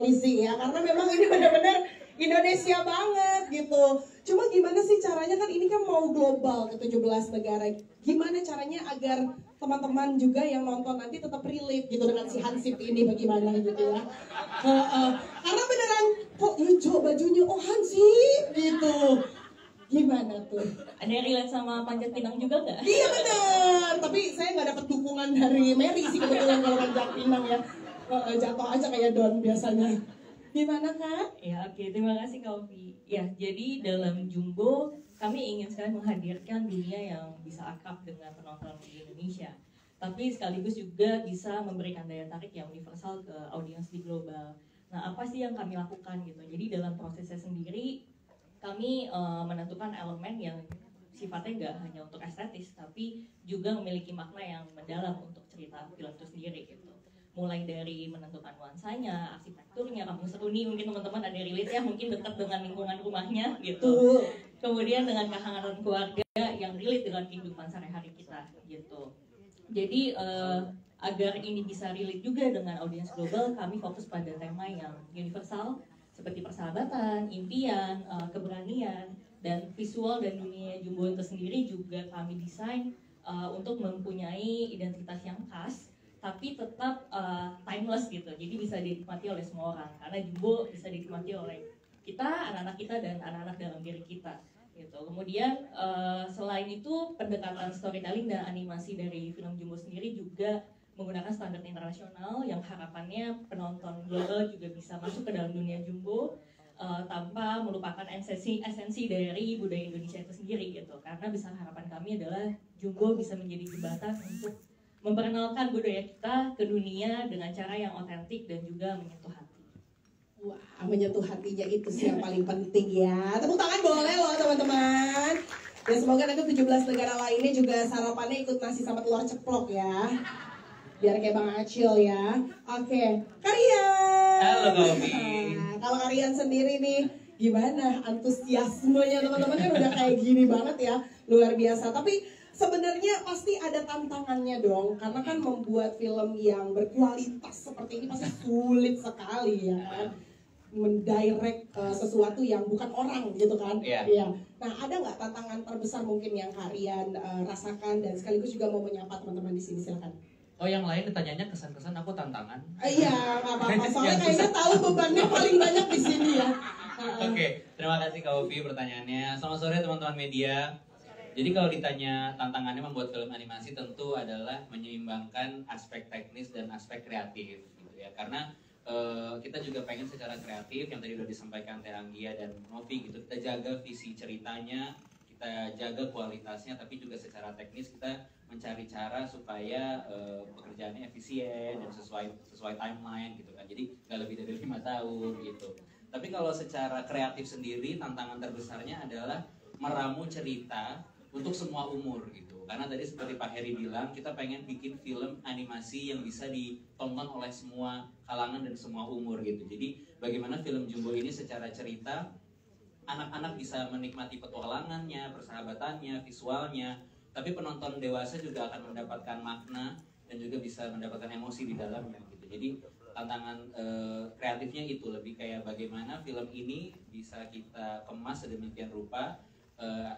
isi ya, karena memang ini benar-benar Indonesia banget gitu. Cuma gimana sih caranya, kan ini kan mau global ke 17 negara. Gimana caranya agar teman-teman juga yang nonton nanti tetap relate gitu dengan si Hansip ini, bagaimana gitu ya. Karena beneran kok hijau bajunya, oh Hansip gitu. Gimana tuh? Ada yang relate sama Panjat Pinang juga nggak? Iya benar, tapi saya nggak dapat dukungan dari Mary sih kebetulan kalau Panjat Pinang ya. Jatuh aja kayak Don biasanya. Gimana Kak? Ya oke, terima kasih Kak Ovi. Ya, jadi dalam Jumbo kami ingin sekali menghadirkan dunia yang bisa akrab dengan penonton di Indonesia, tapi sekaligus juga bisa memberikan daya tarik yang universal ke audiens di global. Nah, apa sih yang kami lakukan gitu? Jadi dalam prosesnya sendiri kami menentukan elemen yang sifatnya nggak hanya untuk estetis, tapi juga memiliki makna yang mendalam untuk cerita film itu sendiri gitu. Mulai dari menentukan nuansanya, arsitekturnya, kampung seruni, mungkin teman-teman ada relate ya, mungkin dekat dengan lingkungan rumahnya gitu. Kemudian dengan kehangatan keluarga yang relate dengan kehidupan sehari-hari kita gitu. Jadi agar ini bisa relate juga dengan audiens global, kami fokus pada tema yang universal seperti persahabatan, impian, keberanian, dan visual dan dunia Jumbo itu sendiri juga kami desain untuk mempunyai identitas yang khas, tapi tetap timeless gitu. Jadi bisa dinikmati oleh semua orang, karena Jumbo bisa dinikmati oleh kita, anak-anak kita, dan anak-anak dalam diri kita gitu. Kemudian selain itu, pendekatan storytelling dan animasi dari film Jumbo sendiri juga menggunakan standar internasional yang harapannya penonton global juga bisa masuk ke dalam dunia Jumbo tanpa melupakan esensi dari budaya Indonesia itu sendiri gitu. Karena bisa harapan kami adalah Jumbo bisa menjadi jembatan untuk memperkenalkan budaya kita ke dunia dengan cara yang otentik dan juga menyentuh hati. Wah, menyentuh hatinya itu sih yang paling penting ya. Tepuk tangan boleh loh teman-teman. Dan semoga nanti 17 negara lainnya juga sarapannya ikut nasi sama telur ceplok ya. Biar kayak Bang Acil ya. Oke, Karian. Halo Kak. Kalau Karian sendiri nih, gimana antusiasmenya teman-teman, kan udah kayak gini banget ya, luar biasa. Tapi sebenarnya pasti ada tantangannya dong, karena kan membuat film yang berkualitas seperti ini pasti sulit sekali ya kan. Mendirect sesuatu yang bukan orang gitu kan. Iya. Nah, ada nggak tantangan terbesar mungkin yang Karian rasakan, dan sekaligus juga mau menyapa teman-teman di sini, silakan. Oh, yang lain ditanyanya kesan-kesan, aku tantangan. Iya, nggak apa-apa. Soalnya kayaknya tahu bebannya paling banyak di sini ya. Oke, terima kasih Kak Ovi pertanyaannya. Selamat sore teman-teman media. Jadi kalau ditanya tantangannya membuat film animasi, tentu adalah menyeimbangkan aspek teknis dan aspek kreatif gitu ya. Karena kita juga pengen secara kreatif, yang tadi udah disampaikan Teh Anggia dan Novi gitu, kita jaga visi ceritanya, kita jaga kualitasnya, tapi juga secara teknis kita mencari cara supaya pekerjaannya efisien dan sesuai timeline gitu kan. Jadi nggak lebih dari 5 tahun gitu. Tapi kalau secara kreatif sendiri, tantangan terbesarnya adalah meramu cerita untuk semua umur gitu. Karena tadi seperti Pak Heri bilang, kita pengen bikin film animasi yang bisa ditonton oleh semua kalangan dan semua umur gitu. Jadi bagaimana film Jumbo ini secara cerita, anak-anak bisa menikmati petualangannya, persahabatannya, visualnya, tapi penonton dewasa juga akan mendapatkan makna dan juga bisa mendapatkan emosi di dalamnya gitu. Jadi tantangan kreatifnya itu lebih kayak bagaimana film ini bisa kita kemas sedemikian rupa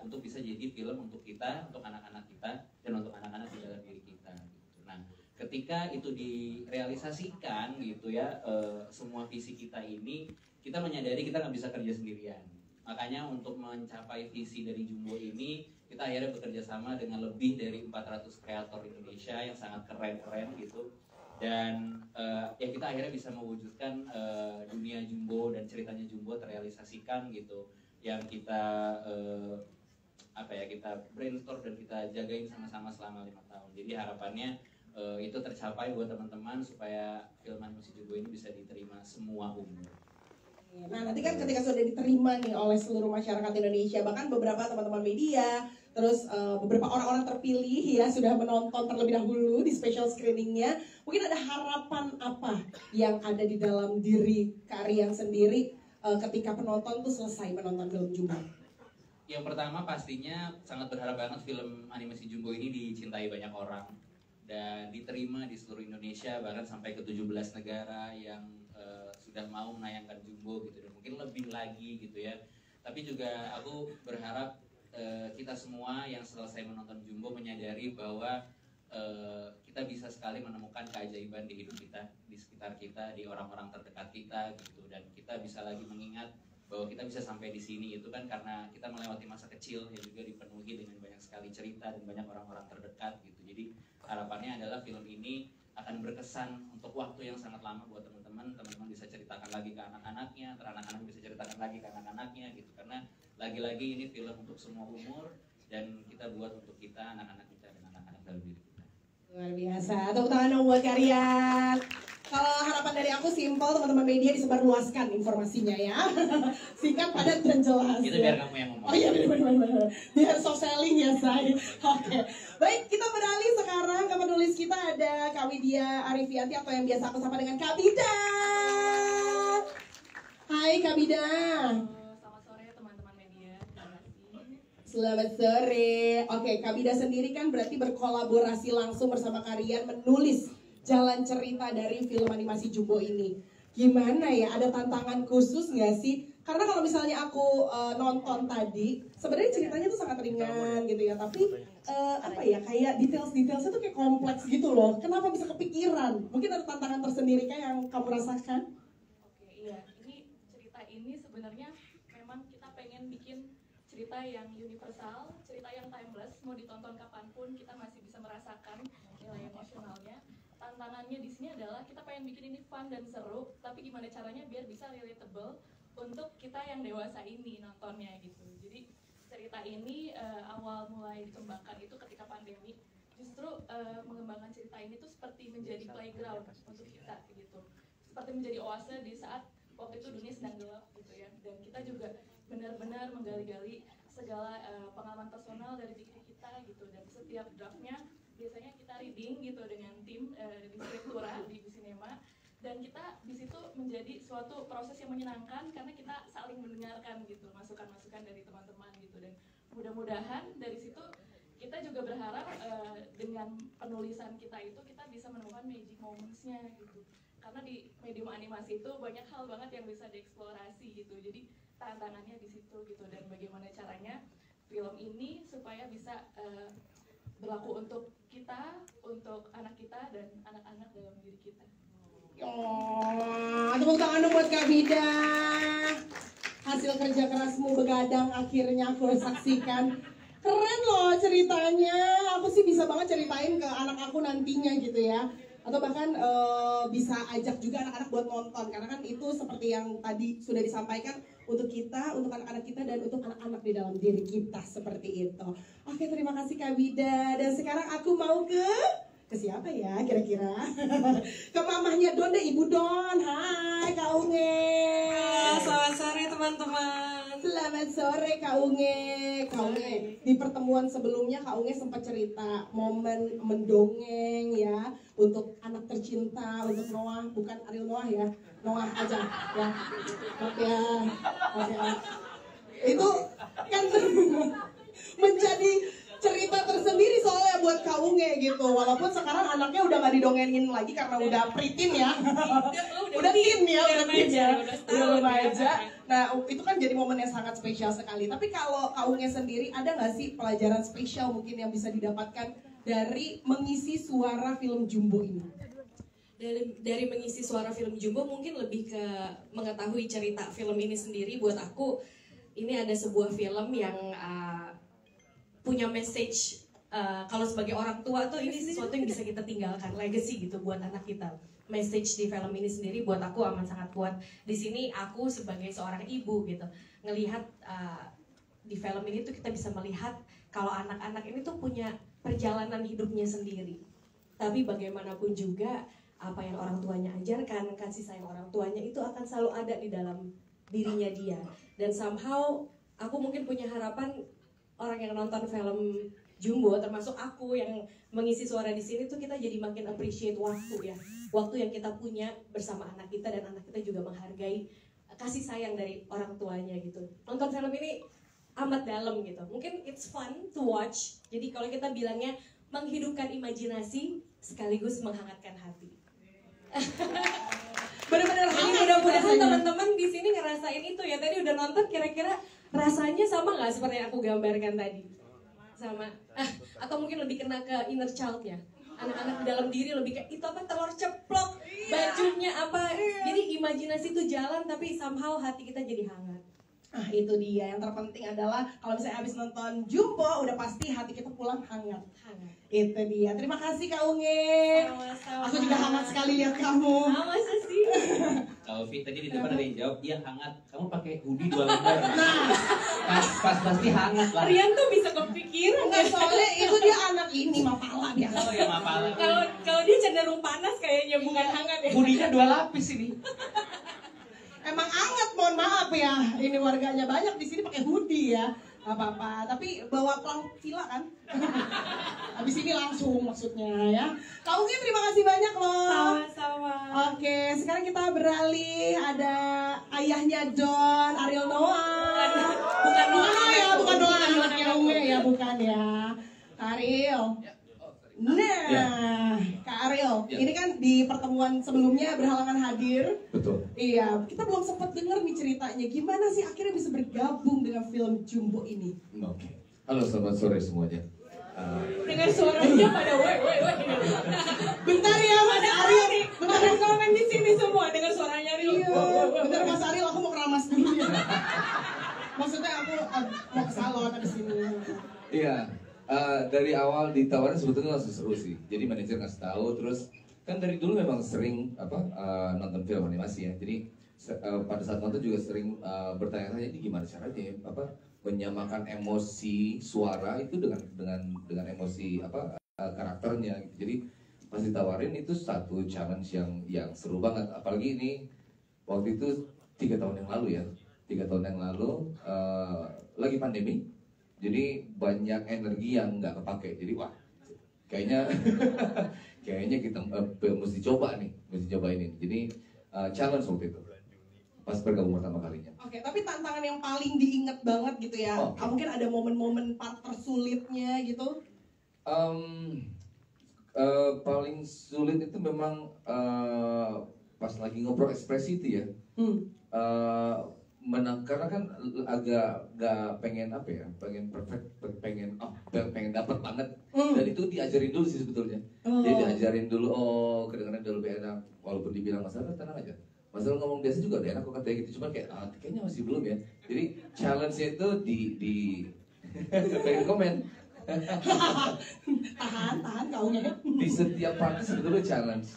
untuk bisa jadi film untuk kita, untuk anak-anak kita, dan untuk anak-anak di dalam diri kita gitu. Nah, ketika itu direalisasikan gitu ya, semua visi kita ini, kita menyadari kita nggak bisa kerja sendirian. Makanya untuk mencapai visi dari Jumbo ini, kita akhirnya bekerja sama dengan lebih dari 400 kreator Indonesia yang sangat keren-keren gitu. Dan ya kita akhirnya bisa mewujudkan dunia Jumbo dan ceritanya Jumbo terrealisasikan gitu. Yang kita kita brainstorm dan kita jagain sama-sama selama 5 tahun. Jadi harapannya itu tercapai buat teman-teman supaya film animasi Jumbo ini bisa diterima semua umur. Nah, nanti kan ketika sudah diterima nih oleh seluruh masyarakat Indonesia, bahkan beberapa teman-teman media, terus beberapa orang-orang terpilih ya sudah menonton terlebih dahulu di special screeningnya, mungkin ada harapan apa yang ada di dalam diri Karian sendiri ketika penonton tuh selesai menonton film Jumbo? Yang pertama pastinya sangat berharap banget film animasi Jumbo ini dicintai banyak orang dan diterima di seluruh Indonesia, bahkan sampai ke 17 negara yang sudah udah mau menayangkan Jumbo gitu dan mungkin lebih lagi gitu ya. Tapi juga aku berharap kita semua yang selesai menonton Jumbo menyadari bahwa kita bisa sekali menemukan keajaiban di hidup kita, di sekitar kita, di orang-orang terdekat kita gitu, dan kita bisa lagi mengingat bahwa kita bisa sampai di sini itu kan karena kita melewati masa kecil yang juga dipenuhi dengan banyak sekali cerita dan banyak orang-orang terdekat gitu. Jadi harapannya adalah film ini akan berkesan untuk waktu yang sangat lama buat teman-teman bisa ceritakan lagi ke anak-anaknya, anak-anak bisa ceritakan lagi ke anak-anaknya gitu, karena lagi-lagi ini film untuk semua umur dan kita buat untuk kita, anak-anak kita dan anak-anak dalam diri kita. Luar biasa, tepuk tangan dong buat kalian. Kalau harapan dari aku simpel, teman-teman media disebarluaskan informasinya ya. Singkat, padat, dan jelas. Itu biar kamu yang ngomong. Oh iya, benar. Biar soft selling ya, saya. Oke. Baik, kita beralih sekarang ke penulis kita, ada Kak Widya Arifianti atau yang biasa aku sapa dengan Kak Bida. Hai Kak Bida. Selamat sore teman-teman media. Terima kasih. Selamat sore. Oke, Kak Bida sendiri kan berarti berkolaborasi langsung bersama kalian menulis jalan cerita dari film animasi Jumbo ini. Gimana ya, ada tantangan khusus nggak sih? Karena kalau misalnya aku nonton tadi, sebenarnya ceritanya tuh sangat ringan gitu ya, tapi apa ya, kayak details-detailsnya tuh kayak kompleks gitu loh. Kenapa bisa kepikiran? Mungkin ada tantangan tersendiri kayak yang kamu rasakan? Oke, iya. Ini cerita ini sebenarnya memang kita pengen bikin cerita yang universal, cerita yang timeless, mau ditonton kapanpun kita masih bisa merasakan nilai emosionalnya. Tantangannya di sini adalah kita pengen bikin ini fun dan seru, tapi gimana caranya biar bisa relatable untuk kita yang dewasa ini nontonnya gitu. Jadi cerita ini awal mulai dikembangkan itu ketika pandemi. Justru mengembangkan cerita ini tuh seperti menjadi playground untuk kita gitu. Seperti menjadi oase di saat waktu itu dunia sedang gelap gitu ya. Dan kita juga benar-benar menggali-gali segala pengalaman personal dari diri kita gitu. Dan setiap draftnya biasanya kita reading gitu dengan tim di Scriptura di Cinema, dan kita di situ menjadi suatu proses yang menyenangkan karena kita saling mendengarkan gitu masukan-masukan dari teman-teman gitu. Dan mudah-mudahan dari situ kita juga berharap dengan penulisan kita itu kita bisa menemukan magic moments-nya gitu, karena di medium animasi itu banyak hal banget yang bisa dieksplorasi gitu. Jadi tantangannya di situ gitu, dan bagaimana caranya film ini supaya bisa berlaku untuk kita, untuk anak kita, dan anak-anak dalam diri kita. Oh, tepuk tangan dong buat Kak Bida. Hasil kerja kerasmu begadang akhirnya aku saksikan. Keren loh ceritanya. Aku sih bisa banget ceritain ke anak aku nantinya gitu ya. Atau bahkan bisa ajak juga anak-anak buat nonton. Karena kan itu seperti yang tadi sudah disampaikan, untuk kita, untuk anak-anak kita, dan untuk anak-anak di dalam diri kita, seperti itu. Oke, terima kasih Kak Bida. Dan sekarang aku mau ke siapa ya kira-kira? Ke mamahnya Don deh, Ibu Don. Hai Kak Unge. Selamat sore teman-teman. Selamat sore Kak Unge. Kak Unge, di pertemuan sebelumnya Kak Unge sempat cerita momen mendongeng ya untuk anak tercinta, untuk Noah, bukan Ariel Noah ya, Noah aja ya. Oke, oke. Itu kan menjadi cerita tersendiri soalnya buat Kak Unge gitu. Walaupun sekarang anaknya udah gak didongengin lagi karena udah preteen ya. Udah teen ya, udah teen ya. Udah remaja. Nah, itu kan jadi momen yang sangat spesial sekali. Tapi kalau Kak Unge sendiri, ada gak sih pelajaran spesial mungkin yang bisa didapatkan dari mengisi suara film Jumbo ini? Dari mengisi suara film Jumbo mungkin lebih ke mengetahui cerita film ini sendiri. Buat aku, ini ada sebuah film yang punya message, kalau sebagai orang tua tuh ini sesuatu yang bisa kita tinggalkan, legacy gitu buat anak kita. Message di film ini sendiri buat aku amat sangat kuat. Di sini aku sebagai seorang ibu gitu, ngelihat di film ini tuh kita bisa melihat kalau anak-anak ini tuh punya perjalanan hidupnya sendiri. Tapi bagaimanapun juga apa yang orang tuanya ajarkan, kasih sayang orang tuanya itu akan selalu ada di dalam dirinya dia. Dan somehow aku mungkin punya harapan orang yang nonton film Jumbo, termasuk aku yang mengisi suara di sini tuh kita jadi makin appreciate waktu ya, waktu yang kita punya bersama anak kita, dan anak kita juga menghargai kasih sayang dari orang tuanya gitu. Nonton film ini amat dalam gitu, mungkin it's fun to watch. Jadi kalau kita bilangnya menghidupkan imajinasi sekaligus menghangatkan hati. Bener-bener Jadi hangat mudah-mudahan rasanya. teman-teman di sini ngerasain itu ya. Tadi udah nonton, kira-kira rasanya sama nggak seperti yang aku gambarkan tadi? Sama. Atau mungkin lebih kena ke inner child-nya. Anak-anak di dalam diri lebih kayak itu apa, telur ceplok, bajunya apa. Jadi imajinasi itu jalan tapi somehow hati kita jadi hangat. Ah itu dia, yang terpenting adalah kalau misalnya habis nonton Jumbo udah pasti hati kita pulang hangat. Hangat. Itu dia. Terima kasih Kak Unge. Sama-sama. Aku juga hangat sekali lihat kamu. Masa sih? Kak Ovi tadi di depan ada yang jawab, iya hangat. Kamu pakai hoodie 2 lembar. Pas pasti hangat lah. Rian tuh bisa kepikiran. Enggak, soalnya itu dia anak ini Mapala biasa. Oh ya Mapala. Kalau dia cenderung panas kayaknya, bukan hangat ya. Hoodie-nya 2 lapis ini. Emang hangat, mohon maaf ya. Ini warganya banyak di sini pakai hoodie ya. Gak apa-apa, tapi bawa pelang villa kan? Habis ini langsung maksudnya ya. Kak Ugi terima kasih banyak loh. Sama-sama. Oke, sekarang kita beralih ada ayahnya Don, Ariel Noah. Bukan Noah ya, bukan Noah anaknya Unge ya, bukan ya. Kak Ariel. Nah, Kak Ariel, ini kan di pertemuan sebelumnya berhalangan hadir. Betul. Iya, kita belum sempat dengar nih ceritanya. Gimana sih akhirnya bisa bergabung dengan film Jumbo ini? Oke. Halo, selamat sore semuanya. Dengan suaranya pada woi. Bentar ya Mas Ariel. Bentar, Bentar komen di sini semua dengan suaranya Rio. iya. Bentar Mas Ariel, aku mau keramas dulu ya. Maksudnya aku mau ke salon abis ini. Iya. Dari awal ditawarin sebetulnya langsung seru sih. Jadi manajer ngasih tahu, terus kan dari dulu memang sering nonton film animasi ya. Jadi pada saat nonton juga sering bertanya-tanya ini gimana caranya ya, menyamakan emosi suara itu dengan emosi karakternya. Jadi pas ditawarin itu satu challenge yang seru banget. Apalagi ini waktu itu 3 tahun yang lalu ya. 3 tahun yang lalu lagi pandemi. Jadi banyak energi yang nggak kepake. Jadi wah, kayaknya kita mesti coba ini. Jadi challenge waktu itu pas bergabung pertama kalinya. Oke, tapi tantangan yang paling diingat banget gitu ya. Oke. Mungkin ada momen-momen part tersulitnya gitu. Paling sulit itu memang pas lagi ngobrol ekspresi itu ya. Karena kan agak gak pengen pengen perfect, pengen dapat banget. Dan itu diajarin dulu sih sebetulnya. Jadi diajarin dulu, kedengaran udah lebih enak. Walaupun dibilang masalah tenang aja, masalah ngomong biasa juga udah enak kok katanya gitu. Cuma kayak kayaknya masih belum ya. Jadi challenge-nya itu di pengen komen. tahan kaunya. Di setiap part sebetulnya challenge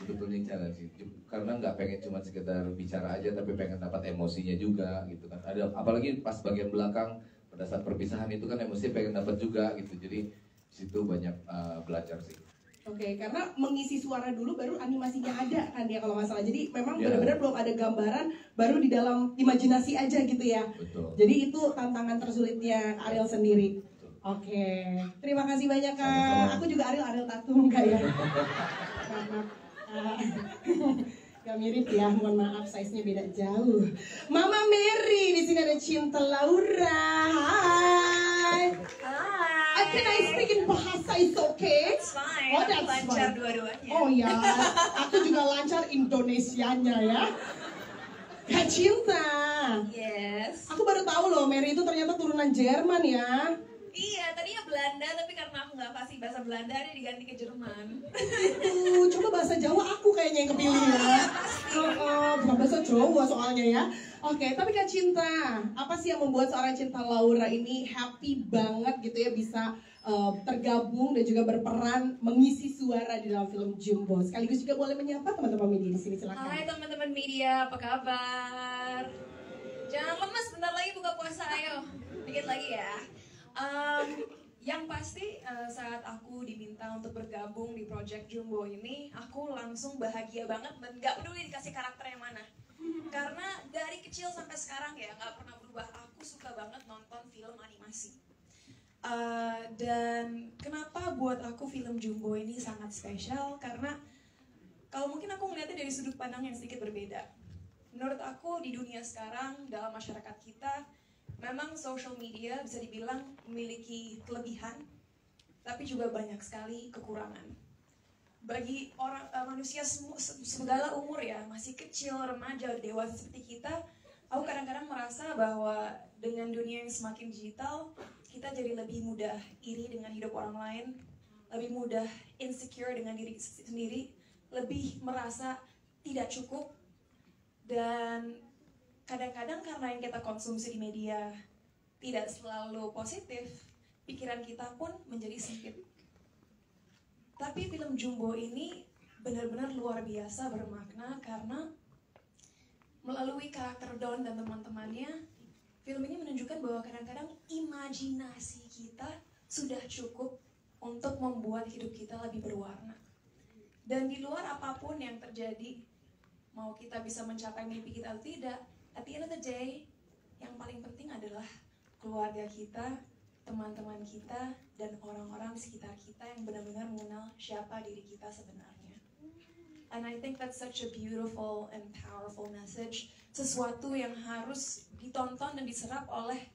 karena nggak pengen cuma sekedar bicara aja tapi pengen dapat emosinya juga gitu kan. Ada apalagi pas bagian belakang pada saat perpisahan itu kan emosi pengen dapat juga gitu. Jadi di situ banyak belajar sih. Oke, karena mengisi suara dulu baru animasinya ada kan ya kalau nggak salah. Jadi memang Ya. benar-benar belum ada gambaran, baru di dalam imajinasi aja gitu ya. Betul. Jadi itu tantangan tersulitnya Ariel sendiri. Oke, terima kasih banyak Kak. Sama-sama. Aku juga Ariel tatum Kak ya. Maaf. Gak mirip ya, mohon maaf size-nya beda jauh. Mama Mary, di sini ada Cinta Laura. Hai. Hai. Can I speak in bahasa is okay? It's fine. Oh, Aku that's lancar fine. dua-duanya. Oh ya, aku juga lancar Indonesianya ya. Kak Cinta. Yes. Aku baru tahu loh, Mary itu ternyata turunan Jerman ya. Iya, tadinya Belanda tapi karena aku nggak fasih bahasa Belanda, dia diganti ke Jerman. Coba bahasa Jawa aku kayaknya yang kepilih ya. Bukan bahasa Jawa soalnya ya. Oke, tapi Kak Cinta, apa sih yang membuat seorang Cinta Laura ini happy banget gitu ya bisa tergabung dan juga berperan mengisi suara di dalam film Jumbo. Sekaligus juga boleh menyapa teman-teman media di sini, silakan. Hai teman-teman media, apa kabar? Jangan lemes, bentar lagi buka puasa, ayo. Dikit lagi ya. Yang pasti saat aku diminta untuk bergabung di Project Jumbo ini, aku langsung bahagia banget dan gak peduli dikasih karakter yang mana. Karena dari kecil sampai sekarang ya gak pernah berubah, aku suka banget nonton film animasi. Dan kenapa buat aku film Jumbo ini sangat spesial, karena kalau mungkin aku melihatnya dari sudut pandang yang sedikit berbeda. Menurut aku di dunia sekarang, dalam masyarakat kita, memang social media bisa dibilang memiliki kelebihan, tapi juga banyak sekali kekurangan. bagi orang manusia segala umur ya, masih kecil, remaja, dewasa seperti kita, aku kadang-kadang merasa bahwa dengan dunia yang semakin digital, kita jadi lebih mudah iri dengan hidup orang lain, lebih mudah insecure dengan diri sendiri, lebih merasa tidak cukup, dan kadang-kadang karena yang kita konsumsi di media tidak selalu positif, pikiran kita pun menjadi sempit. Tapi film Jumbo ini benar-benar luar biasa bermakna karena melalui karakter Don dan teman-temannya, film ini menunjukkan bahwa kadang-kadang imajinasi kita sudah cukup untuk membuat hidup kita lebih berwarna. Dan di luar apapun yang terjadi, mau kita bisa mencapai mimpi kita atau tidak, at the end of the day, yang paling penting adalah keluarga kita, teman-teman kita, dan orang-orang di sekitar kita yang benar-benar mengenal siapa diri kita sebenarnya. And I think that's such a beautiful and powerful message, sesuatu yang harus ditonton dan diserap oleh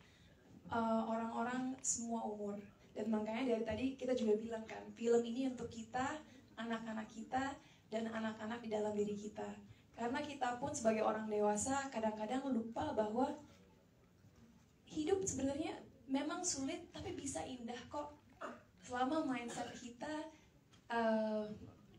orang-orang semua umur. Dan makanya dari tadi kita juga bilang kan, film ini untuk kita, anak-anak kita, dan anak-anak di dalam diri kita. Karena kita pun sebagai orang dewasa kadang-kadang lupa bahwa hidup sebenarnya memang sulit, tapi bisa indah kok. Selama mindset kita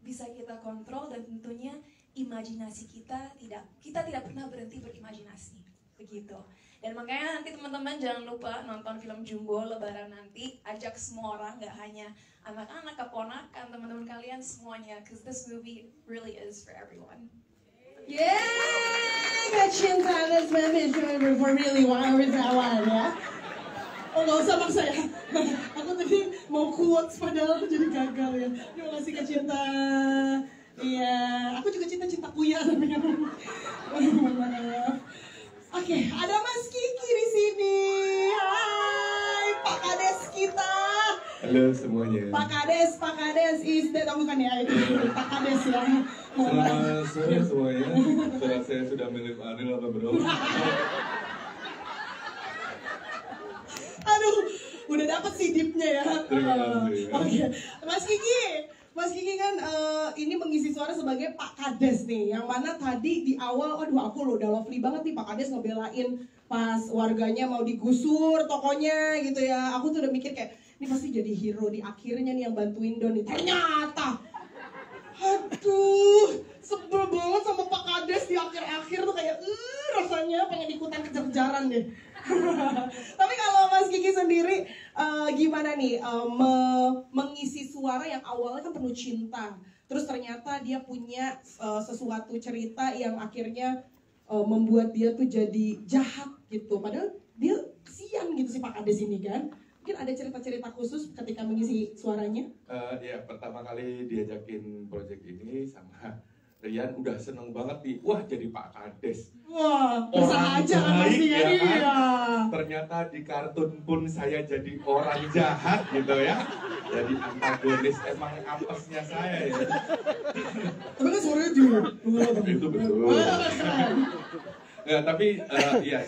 bisa kita kontrol, dan tentunya imajinasi kita tidak pernah berhenti berimajinasi. Begitu. Dan makanya nanti teman-teman jangan lupa nonton film Jumbo Lebaran nanti, ajak semua orang, gak hanya anak-anak, keponakan, teman-teman kalian semuanya, because this movie really is for everyone. Yeah, Kak Cinta, that's my mission for really wartawan ya. Oh nggak usah maksa ya. Aku tadi mau quotes padahal aku jadi gagal ya. Terima kasih Kak Cinta. Iya, aku juga cinta kuya tapi maaf. Oke, ada Mas Kiki di sini. Hai, Pak Kades kita. Halo semuanya. Pak Kades is that bukan ya itu Pak Kades ya. Selamat sore semuanya. Surat saya sudah milik Anil apa bro? Aduh, udah dapet sih dipnya ya. Terima kasih. Oke, Mas Kiki kan ini mengisi suara sebagai Pak Kades nih, yang mana tadi di awal, aduh aku loh udah lovely banget nih Pak Kades ngebelain pas warganya mau digusur tokonya gitu ya. Aku tuh udah mikir kayak, ini pasti jadi hero di akhirnya nih yang bantuin Don nih. Ternyata, aduh, sebel banget sama Pak Kades di akhir-akhir tuh kayak, rasanya pengen ikutan kejar-kejaran deh. Tapi kalau Mas Kiki sendiri gimana nih mengisi suara yang awalnya kan penuh cinta, terus ternyata dia punya sesuatu cerita yang akhirnya membuat dia tuh jadi jahat gitu, padahal dia kasihan gitu si Pak Kades ini kan. Mungkin ada cerita-cerita khusus ketika mengisi suaranya? Ya pertama kali diajakin project ini sama Rian udah seneng banget nih, wah jadi Pak Kades. Wah, bisa aja kan pastinya ya kan? iya. Ternyata di kartun pun saya jadi orang jahat gitu ya. Jadi antagonis, emang apesnya saya ya. Tapi kan suaranya juga. Itu betul. Keren. Nggak, tapi ya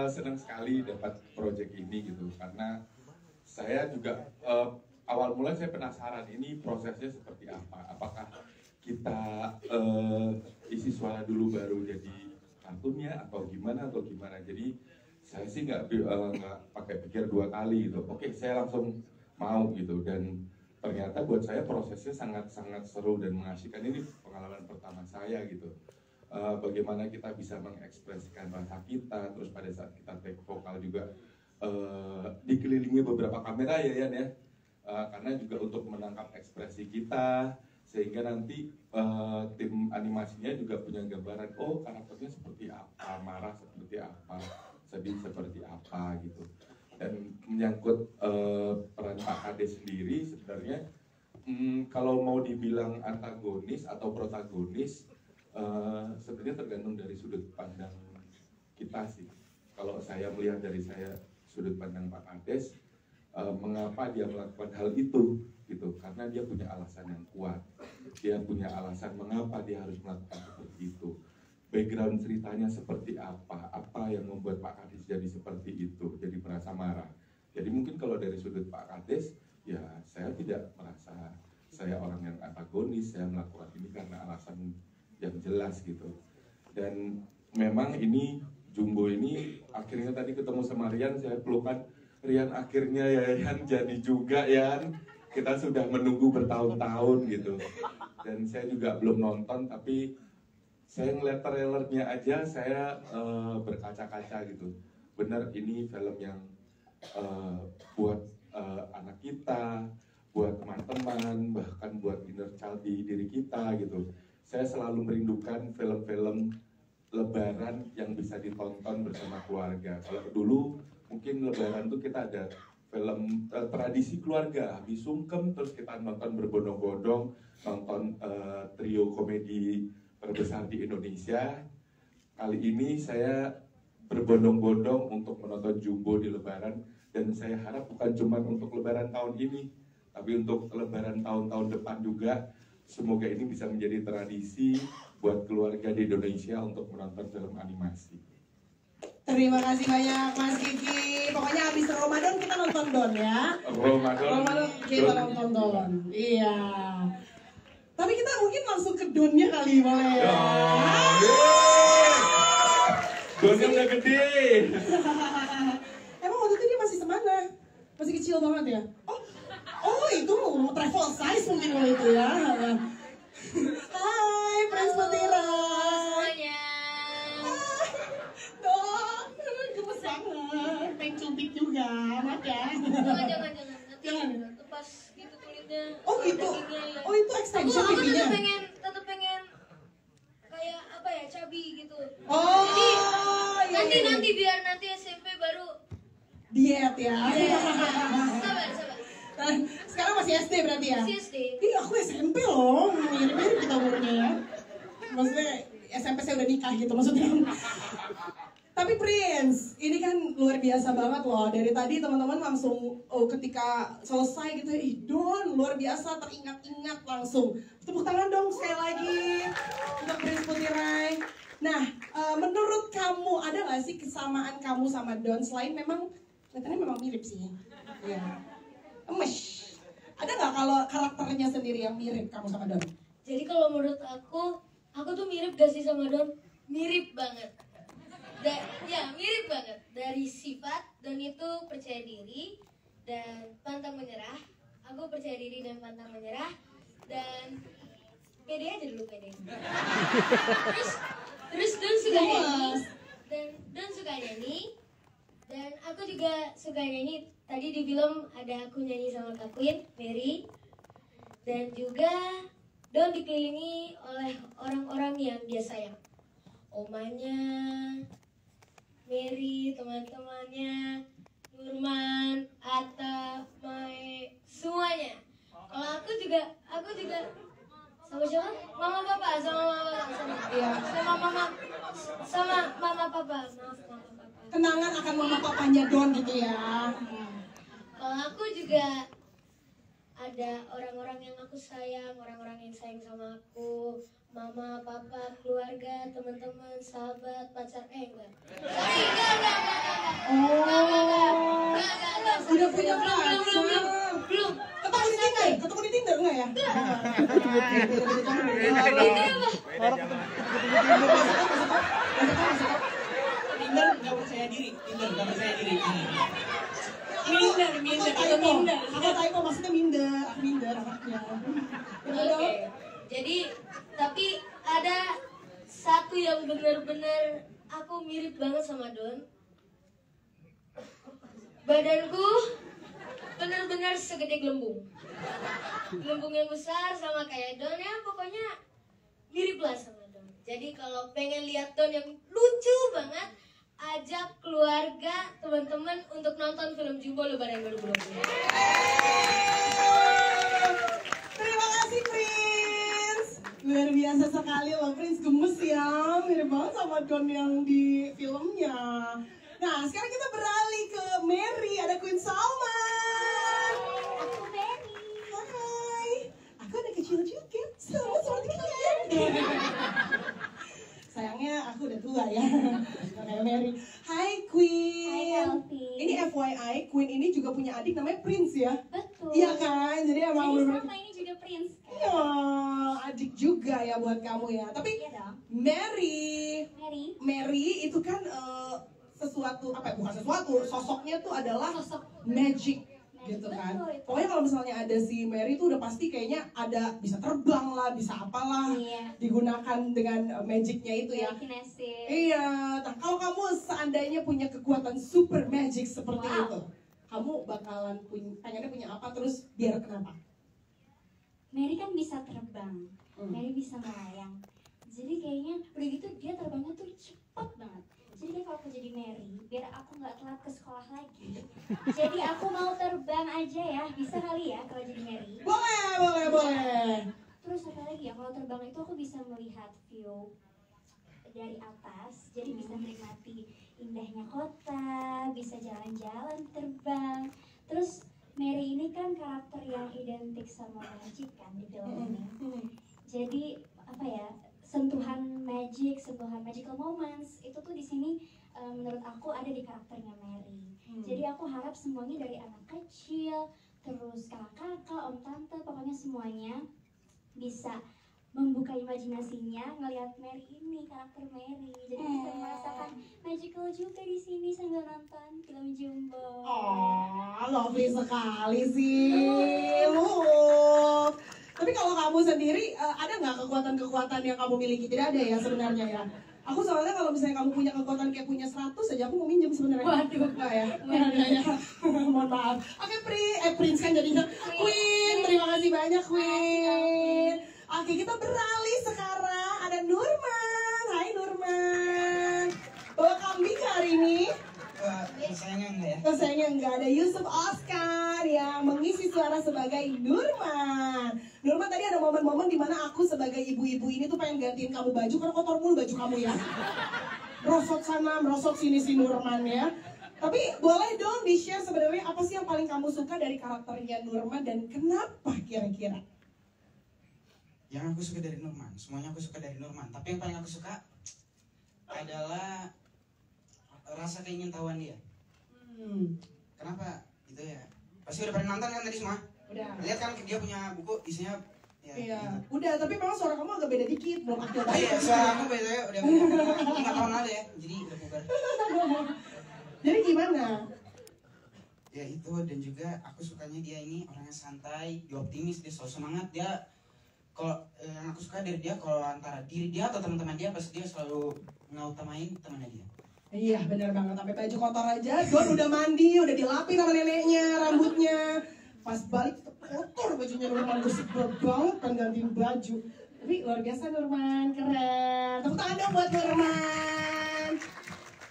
senang sekali dapat project ini gitu. Karena saya juga awal mulai saya penasaran ini prosesnya seperti apa. Apakah kita isi suara dulu baru jadi kartunnya atau gimana. Jadi saya sih nggak pakai pikir dua kali gitu. Oke, saya langsung mau gitu, dan ternyata buat saya prosesnya sangat seru dan mengasihkan. Ini pengalaman pertama saya gitu. Bagaimana kita bisa mengekspresikan rasa kita, terus pada saat kita take vokal juga dikelilingi beberapa kamera ya Yan ya, karena juga untuk menangkap ekspresi kita, sehingga nanti tim animasinya juga punya gambaran, oh karakternya seperti apa, marah seperti apa, sedih seperti apa gitu. Dan menyangkut peran Pak Kades sendiri sebenarnya kalau mau dibilang antagonis atau protagonis sebenarnya tergantung dari sudut pandang kita sih. Kalau saya melihat dari sudut pandang Pak Kades, mengapa dia melakukan hal itu gitu, karena dia punya alasan yang kuat, dia punya alasan mengapa dia harus melakukan seperti itu, background ceritanya seperti apa yang membuat Pak Kades jadi seperti itu, jadi merasa marah. Jadi mungkin kalau dari sudut Pak Kades, ya saya tidak merasa saya orang yang antagonis, saya melakukan ini karena alasan yang jelas gitu. Dan memang ini Jumbo ini akhirnya tadi ketemu sama Rian, saya pelukan, Rian akhirnya ya Rian jadi juga Yan. Kita sudah menunggu bertahun-tahun gitu. Dan saya juga belum nonton, tapi saya ngeliat trailernya aja saya berkaca-kaca gitu. Benar ini film yang buat anak kita, buat teman-teman, bahkan buat inner child di diri kita gitu. Saya selalu merindukan film-film Lebaran yang bisa ditonton bersama keluarga. Kalau dulu mungkin Lebaran tuh kita ada film tradisi keluarga, habis sungkem terus kita nonton berbondong-bondong, nonton trio komedi terbesar di Indonesia. Kali ini saya berbondong-bondong untuk menonton Jumbo di Lebaran, dan saya harap bukan cuma untuk Lebaran tahun ini, tapi untuk Lebaran tahun-tahun depan juga. Semoga ini bisa menjadi tradisi buat keluarga di Indonesia untuk menonton film animasi. Terima kasih banyak Mas Kiki. Pokoknya habis Ramadan kita nonton Don ya. Ramadan kita nonton Don. Iya. Tapi kita mungkin langsung ke Donnya kali boleh ya. Donnya udah gede. Emang waktu itu dia masih semana? Masih kecil banget ya? Oh itu travel size mungkin kalau itu ya. Hai Prince Mutiara. Semuanya. Dong, gemes banget. Pengen cubit juga, mak ya. Jangan. Jangan. Nanti pas gitu kulitnya. Oh gitu? Dagingnya, ya. Oh itu extension Aku pipinya? tetap pengen kayak apa ya, cabi gitu. Oh, Jadi iya. nanti biar nanti SMP baru Diet ya. sabar. Sekarang masih SD berarti ya? Masih SD. Ih aku SMP loh, mirip-mirip kita umurnya ya. Maksudnya SMP saya udah nikah gitu maksudnya. Tapi Prince, ini kan luar biasa banget loh. Dari tadi teman-teman langsung ketika selesai gitu, ih Don luar biasa, teringat-ingat langsung. Tepuk tangan dong sekali lagi untuk Prince Mutiara. Nah, menurut kamu ada nggak sih kesamaan kamu sama Don selain memang kelihatannya memang mirip sih? Iya. Emesh. Ada nggak kalau karakternya sendiri yang mirip kamu sama Don? Jadi kalau menurut aku tuh mirip gak sih sama Don? Mirip banget. Ya mirip banget. Dari sifat, Don itu percaya diri dan pantang menyerah. Aku percaya diri dan pantang menyerah. Dan pede aja dulu, pede. Terus Don suka nyanyi. Dan Don suka nyanyi. Dan aku juga suka nyanyi. Tadi di film ada aku nyanyi sama Kak Queen, Mary. Dan juga Don dikelilingi oleh orang-orang yang dia sayang. Omanya, Mary, teman-temannya, Nurman, Atta, Mai, semuanya. Kalau aku juga sama siapa? Mama Papa, sama Mama Papa. Maaf, Mama Papa. Kenangan akan mama papanya Don gitu ya. Kalau aku juga ada orang-orang yang aku sayang, orang-orang yang sayang sama aku, mama, papa, keluarga, teman-teman, sahabat, pacar, enggak. Sorry, enggak. Enggak. Udah punya pacar. Belum. Ketemu di Tinder enggak ya? Tinder nggak percaya diri. Minder. Aku typo maksudnya minder anaknya. Oke. Jadi tapi ada satu yang benar-benar aku mirip banget sama Don. Badanku benar-benar segede gelembung. Gelembung yang besar sama kayak Don ya, pokoknya mirip lah sama Don. Jadi kalau pengen lihat Don yang lucu banget, ajak keluarga, teman-teman untuk nonton film Jumbo Lebaran 2020. Terima kasih Prince. Luar biasa sekali loh Prince, gemes ya. Mirip banget sama Don yang di filmnya. Nah sekarang kita beralih ke Mary, ada Queen Salman. Aku Mary. Hai, aku anak kecil juga, sama seperti kalian. Sayangnya aku udah tua ya. kayak Mary. Hai Queen. Hai Alfi. Ini FYI, Queen ini juga punya adik namanya Prince ya. Betul. Iya kan? Jadi emang Jadi bener-bener. sama ini juga Prince kan? Iya, adik juga ya buat kamu ya. Tapi Iya dong. Mary itu kan sesuatu apa ya? Bukan sesuatu, sosoknya tuh adalah Sosok magic gitu kan. Betul, itu. Pokoknya kalau misalnya ada si Mary itu udah pasti kayaknya ada bisa terbang lah, bisa apalah Iya. digunakan dengan magicnya itu ya. Kinesis. Iya, nah kalau kamu seandainya punya kekuatan super magic seperti Wow. itu, kamu bakalan pengennya punya apa terus biar kenapa? Mary kan bisa terbang. Hmm. Mary bisa melayang. Jadi kayaknya udah gitu dia terbangnya tuh cepet banget. Jadi kayak kalau aku jadi Mary, biar aku nggak telat ke sekolah lagi. Jadi aku mau terbang aja ya, bisa kali ya kalau jadi Mary. Boleh. Terus apa lagi ya, kalau terbang itu aku bisa melihat view dari atas, jadi bisa menikmati indahnya kota, bisa jalan-jalan terbang. Terus Mary ini kan karakter yang identik sama magic kan di film ini. Jadi apa ya, sentuhan magical moments itu tuh di sini menurut aku ada di karakternya Mary. Jadi aku harap semuanya dari anak kecil, terus kakak-kakak, om tante, pokoknya semuanya bisa membuka imajinasinya ngelihat Mary ini, karakter Mary. Jadi bisa merasakan magical juga di sini sambil nonton film Jumbo. Oh, lovely sekali sih, lu. Tapi kalau kamu sendiri ada nggak kekuatan-kekuatan yang kamu miliki? Tidak ada ya sebenarnya ya. Aku soalnya kalau misalnya kamu punya kekuatan kayak punya 100 aja aku mau minjem sebenarnya. Waduh. Enggak ya? Enggak ya. Mohon maaf. Oke, Prince kan jadinya Queen. Terima kasih banyak Queen. Oke, kita beralih sekarang ada Nurman. Hai Nurman. Bawa kambing hari ini. Sayangnya enggak ya. Sayangnya enggak ada Yusuf Oscar yang mengisi suara sebagai Nurman. Nurman, tadi ada momen-momen dimana aku sebagai ibu-ibu ini tuh pengen gantiin kamu baju karena kotor mulu baju kamu ya. Merosot sana, merosot sini si Nurman ya. Tapi boleh dong di-share sebenarnya apa sih yang paling kamu suka dari karakternya Nurman dan kenapa kira-kira? Yang aku suka dari Nurman, semuanya aku suka dari Nurman. Tapi yang paling aku suka adalah rasa keingintahuan dia. Kenapa? Gitu ya. Pasti udah pernah nonton kan tadi semua? Udah. Lihat kan dia punya buku isinya ya. Iya. Gitu. Udah, tapi memang suara kamu agak beda dikit, belum akil banget. Iya, suara aku beda ya, udah 5 tahun lalu ya. Jadi udah bubar. Jadi gimana? Ya itu, dan juga aku sukanya dia ini orangnya santai, dia optimis, dia selalu semangat. Dia kalau yang aku suka dari dia, kalau antara diri dia atau teman-teman dia, pasti dia selalu ngutamain temannya dia. Iya benar banget, sampai baju kotor aja Don udah mandi, udah dilapin sama neneknya rambutnya. Pas balik kotor bajunya Nurman, gue sebel banget kan gantiin baju. Tapi luar biasa Nurman, keren. Tepuk tangan dong buat Nurman.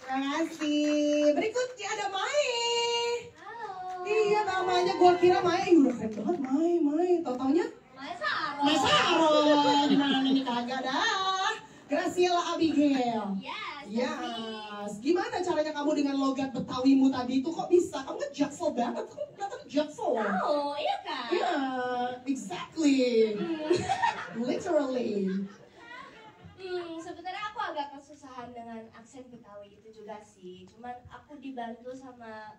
Terima kasih. Berikutnya ada Mai. Halo. Iya namanya gue kira Mai, udah keren banget Mai. Tau-taunya Mai Saron. Gimana ini kagak dah. Graciela Abigail. Yes. Gimana caranya kamu dengan logat Betawimu tadi itu kok bisa? Kamu kan jaksel banget, kamu kelihatan jaksel. Oh, iya kan? Yeah, exactly. Literally. Sebenarnya aku agak kesusahan dengan aksen Betawi itu juga sih. Cuman aku dibantu sama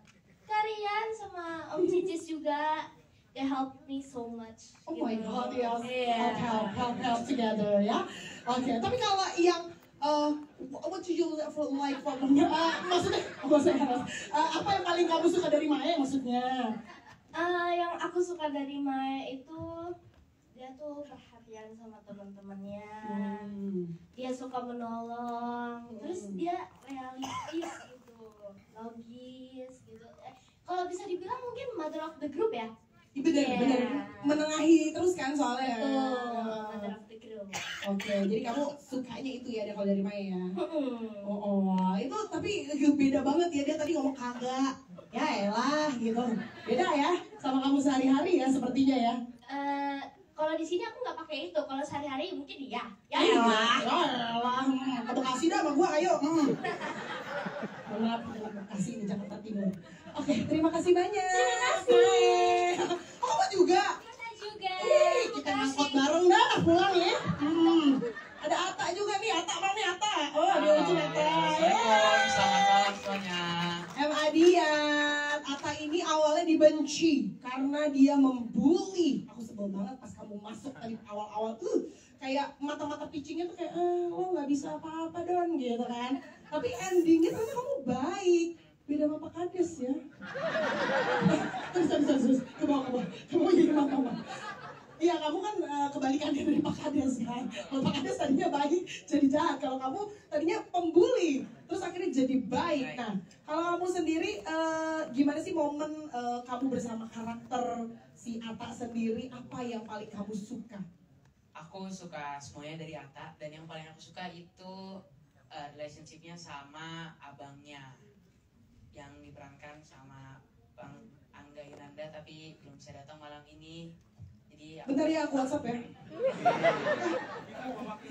kalian, sama Om Cicis juga. They help me so much. Oh my god, yes. Yeah. Help together ya. Oke, tapi kalau yang what do you like from maksudnya apa yang paling kamu suka dari Maya maksudnya? Yang aku suka dari Maya itu dia tuh perhatian sama teman-temannya. Dia suka menolong. Terus dia realistis gitu, logis gitu. Kalau bisa dibilang mungkin mother of the group ya. Bener, menengahi terus kan soalnya. Mother of the group. Oke, jadi kamu sukanya itu ya kalau dari Maya ya? Itu tapi beda banget ya, dia tadi ngomong kagak. Ya elah gitu. Beda ya sama kamu sehari-hari ya sepertinya ya. Kalau di sini aku nggak pakai itu. Kalau sehari-hari mungkin iya. Ya elah. Ke Bekasi dah sama gua, ayo. Maaf, Bekasi di Jakarta Timur. Oke, terima kasih banyak. Terima kasih. Oh, kamu juga? Kita juga. Kita ngangkut bareng dah pulang ya. Ada Ata juga nih, Ata mana nih Ata? Oh, dia lucu Ata. dibenci karena dia membuli. Aku sebel banget pas kamu masuk tadi awal-awal. Kayak mata-mata pitchingnya tuh kayak, lo nggak bisa apa-apa Don gitu kan. Tapi endingnya ternyata kamu baik. Beda sama Pak Kades ya. Terus. Kamu jadi mama. Iya, kamu kan kebalikannya dari Pak Kades kan. Kalau Pak Kades tadinya baik, jadi jahat. Kalau kamu tadinya pembuli, terus akhirnya jadi baik. Nah, kalau kamu sendiri, gimana sih momen kamu bersama karakter si Ata sendiri? Apa yang paling kamu suka? Aku suka semuanya dari Ata, dan yang paling aku suka itu relationship-nya sama abangnya yang diperankan sama Bang Angga Iranda, tapi belum bisa datang malam ini. Jadi bentar ya, aku WhatsApp ya.